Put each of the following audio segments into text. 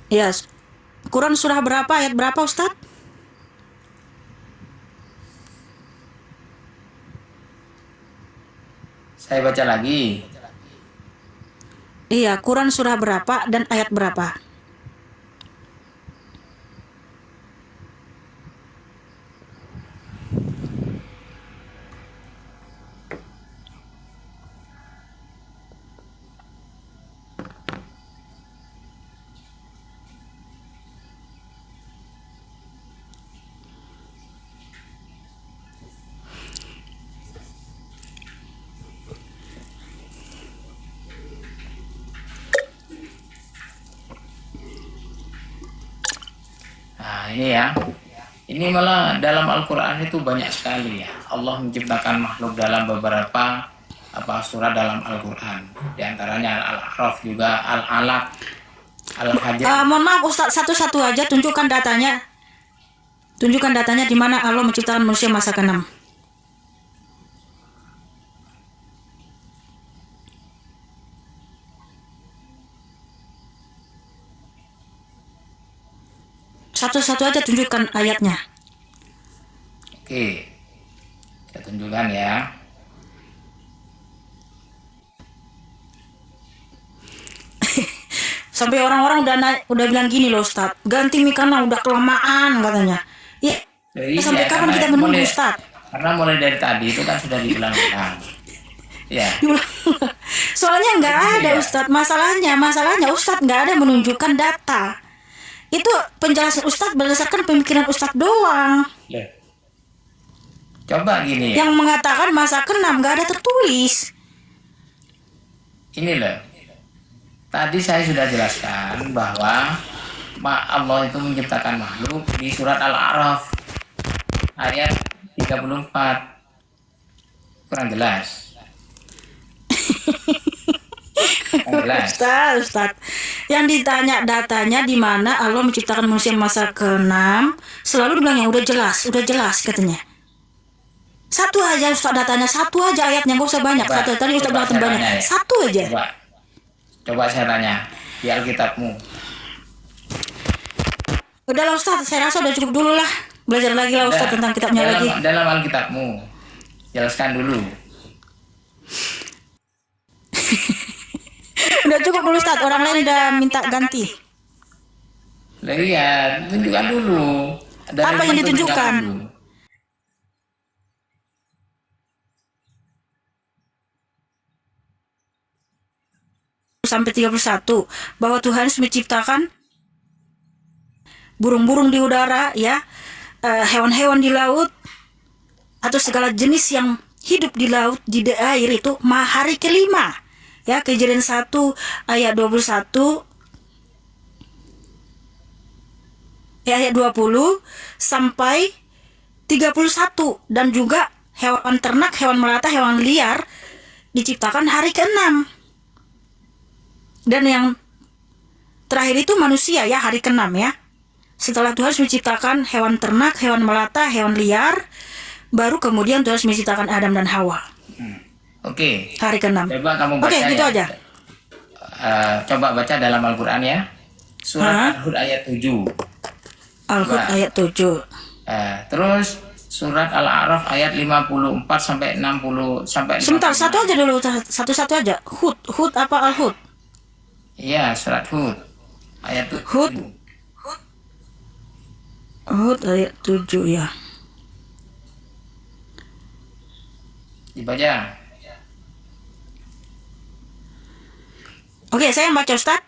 Ya, Quran surah berapa, ayat berapa Ustadz? Saya baca lagi. Iya, Quran surah berapa dan ayat berapa? Nah, ini ya. Ini malah dalam Al-Quran itu banyak sekali ya. Allah menciptakan makhluk dalam beberapa surat dalam Al-Quran. Di antaranya Al-A'raf, juga Al-Alaq, Al-Hajr. Mohon maaf Ustadz, satu-satu aja tunjukkan datanya. Tunjukkan datanya di mana Allah menciptakan manusia masa ke-6. Satu-satu aja tunjukkan ayatnya. Oke, saya tunjukkan ya. Sampai orang-orang udah bilang gini loh Ustadz, ganti mie karena udah kelamaan katanya. Ya, sampai Iya, kapan kita menunggu Ustadz? karena mulai dari tadi itu kan sudah diulang-ulang. Ya, Soalnya nggak jadi ada ya. Ustadz, masalahnya Ustadz nggak ada menunjukkan data. Itu penjelasan Ustadz berdasarkan pemikiran Ustadz doang. Loh, coba gini ya. Yang mengatakan masa ke-6 nggak ada tertulis. Ini loh. Tadi saya sudah jelaskan bahwa Allah itu menciptakan makhluk di surat Al-A'raf ayat 34. Kurang jelas. Kurang jelas. Ustadz, yang ditanya datanya di mana Allah menciptakan manusia masa ke-6, selalu bilang yang udah jelas katanya. Satu aja Ustadz datanya, satu aja ayatnya, nggak usah banyak. Satu tadi Ustadz bilang saya banyak, tanya ya. satu aja. Coba saya tanya di Alkitabmu. Udahlah Ustadz, saya rasa udah cukup dulu lah. Belajar lagi lah Ustadz tentang kitabnya lagi. Dalam Alkitabmu, jelaskan dulu. Udah cukup dulu Ustadz, orang lain udah minta ganti. Lihat, tunjukkan dulu. Apa yang ditunjukkan? Sampai 31 bahwa Tuhan menciptakan burung-burung di udara, ya, hewan-hewan di laut, atau segala jenis yang hidup di laut, di air itu hari kelima, ya. Kejadian 1 ayat 21, ayat 20 sampai 31, dan juga hewan ternak, hewan melata, hewan liar diciptakan hari ke-6. Dan yang terakhir itu manusia, ya, hari ke-6, ya. Setelah Tuhan menciptakan hewan ternak, hewan melata, hewan liar, baru kemudian Tuhan menciptakan Adam dan Hawa. Oke. Hari ke-6. Coba kamu baca. Oke, gitu ya. aja. Coba baca dalam Al-Quran ya. Surat Al-Hud ayat 7. Al-Hud ayat 7. Terus surat Al-A'raf ayat 54 sampai 60 sampai 55. Sebentar, satu aja dulu, satu-satu aja. Hud apa Al-Hud? Iya, surat Hud ayat 7. Hud ayat 7, ya. Dibaca. Oke, saya yang baca Ustaz.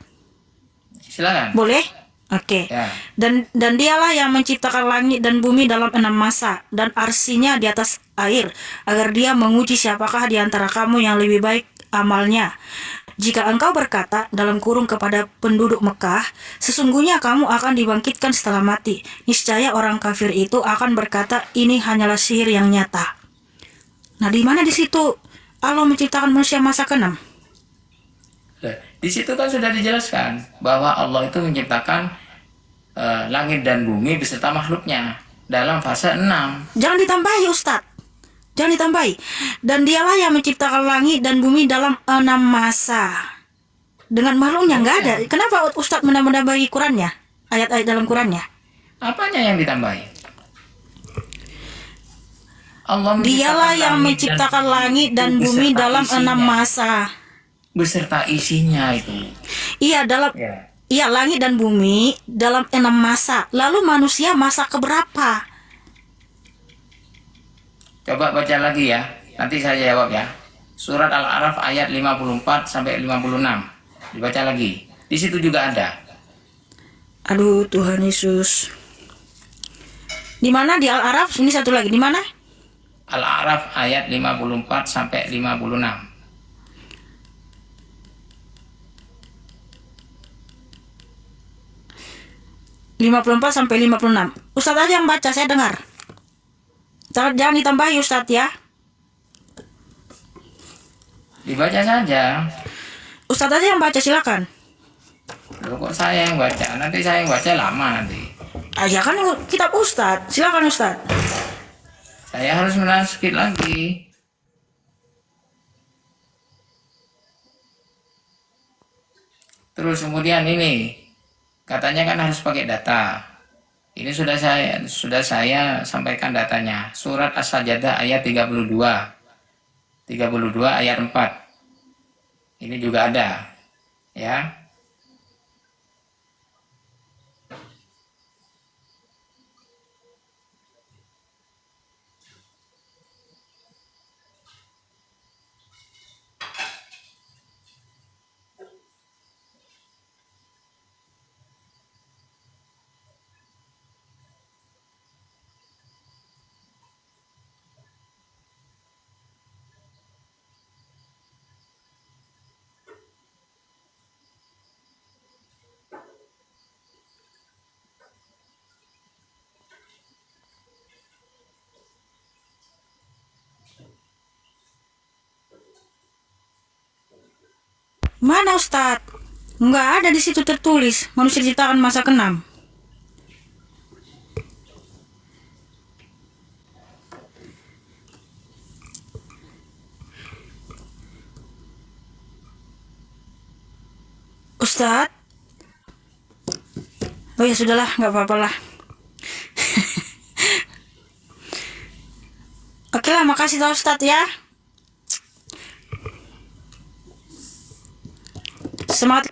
Silakan. Boleh? Oke. Ya. Dan dialah yang menciptakan langit dan bumi dalam 6 masa, dan arsinya di atas air, agar dia menguji siapakah di antara kamu yang lebih baik amalnya. Jika engkau berkata dalam kurung kepada penduduk Mekah, sesungguhnya kamu akan dibangkitkan setelah mati, niscaya orang kafir itu akan berkata, ini hanyalah sihir yang nyata. Nah, di mana di situ Allah menciptakan manusia masa ke-6? Di situ kan sudah dijelaskan bahwa Allah itu menciptakan langit dan bumi beserta makhluknya dalam fase 6. Jangan ditambahi Ustadz, jangan ditambahi. Dan dialah yang menciptakan langit dan bumi dalam 6 masa. Dengan makhluknya nggak ada. Kenapa Ustadz menambah-nambahi Qurannya? Ayat-ayat dalam Qurannya. Apanya yang ditambahi? Allah Dialah yang menciptakan langit dan bumi dalam 6 masa. Beserta isinya itu. Iya, Ya. iya, langit dan bumi dalam 6 masa. Lalu manusia masa keberapa? Coba baca lagi ya. Nanti saya jawab ya. Surat Al-A'raf ayat 54 sampai 56. Dibaca lagi. Di situ juga ada. Aduh, Tuhan Yesus. Di mana di Al-A'raf? Ini satu lagi. Di mana? Al-A'raf ayat 54 sampai 56. 54 sampai 56. Ustadz aja yang baca, saya dengar. Jangan ditambahi Ustadz ya. Dibaca saja. Ustadz aja yang baca, silakan. Loh, kok saya yang baca? Nanti saya yang baca lama nanti. Ya kan kitab Ustadz. Silakan Ustadz. Saya harus menafsir lagi. Terus kemudian ini katanya kan harus pakai data. Ini sudah saya sampaikan datanya. Surat As-Sajdah ayat 32. 32 ayat 4. Ini juga ada. Ya. Mana Ustadz? Nggak ada di situ tertulis manusia diciptakan masa ke-6. Ustadz? Oh ya sudahlah, nggak apa-apa lah. Oke lah, makasih tau Ustadz ya. Semangat.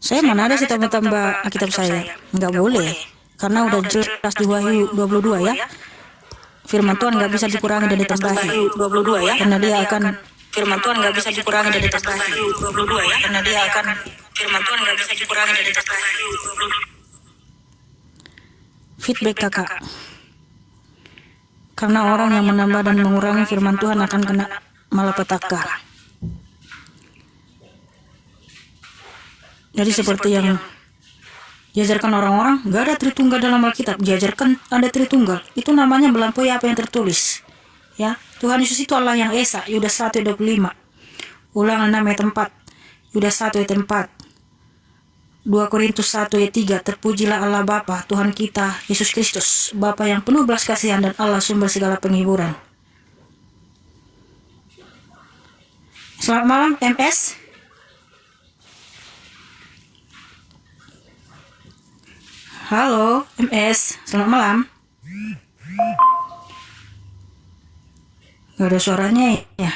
Saya mana ada sih tambah-tambah Alkitab saya. Nggak boleh. Karena udah jelas di Wahyu 22 ya. Firman Tuhan nggak bisa dikurangi dan ditambahi. 22 ya. Karena dia akan firman Tuhan nggak bisa dikurangi dan ditambahi. 22 ya. Karena dia akan firman Tuhan nggak bisa dikurangi dan ditambahi. Feedback kakak. Karena orang yang menambah dan mengurangi firman Tuhan akan kena malapetaka. Jadi seperti yang diajarkan orang-orang, gak ada Tritunggal dalam Alkitab. Diajarkan ada Tritunggal. Itu namanya melampaui apa yang tertulis. Ya, Tuhan Yesus itu Allah yang Esa. Yudas 1 ayat 25. Ulangan 6 ayat 4. Yudas 1 ayat 4. 2 Korintus 1 ayat 3. Terpujilah Allah Bapa, Tuhan kita, Yesus Kristus, Bapa yang penuh belas kasihan dan Allah sumber segala penghiburan. Selamat malam, MS. Halo, MS. Selamat malam. Gak ada suaranya ya?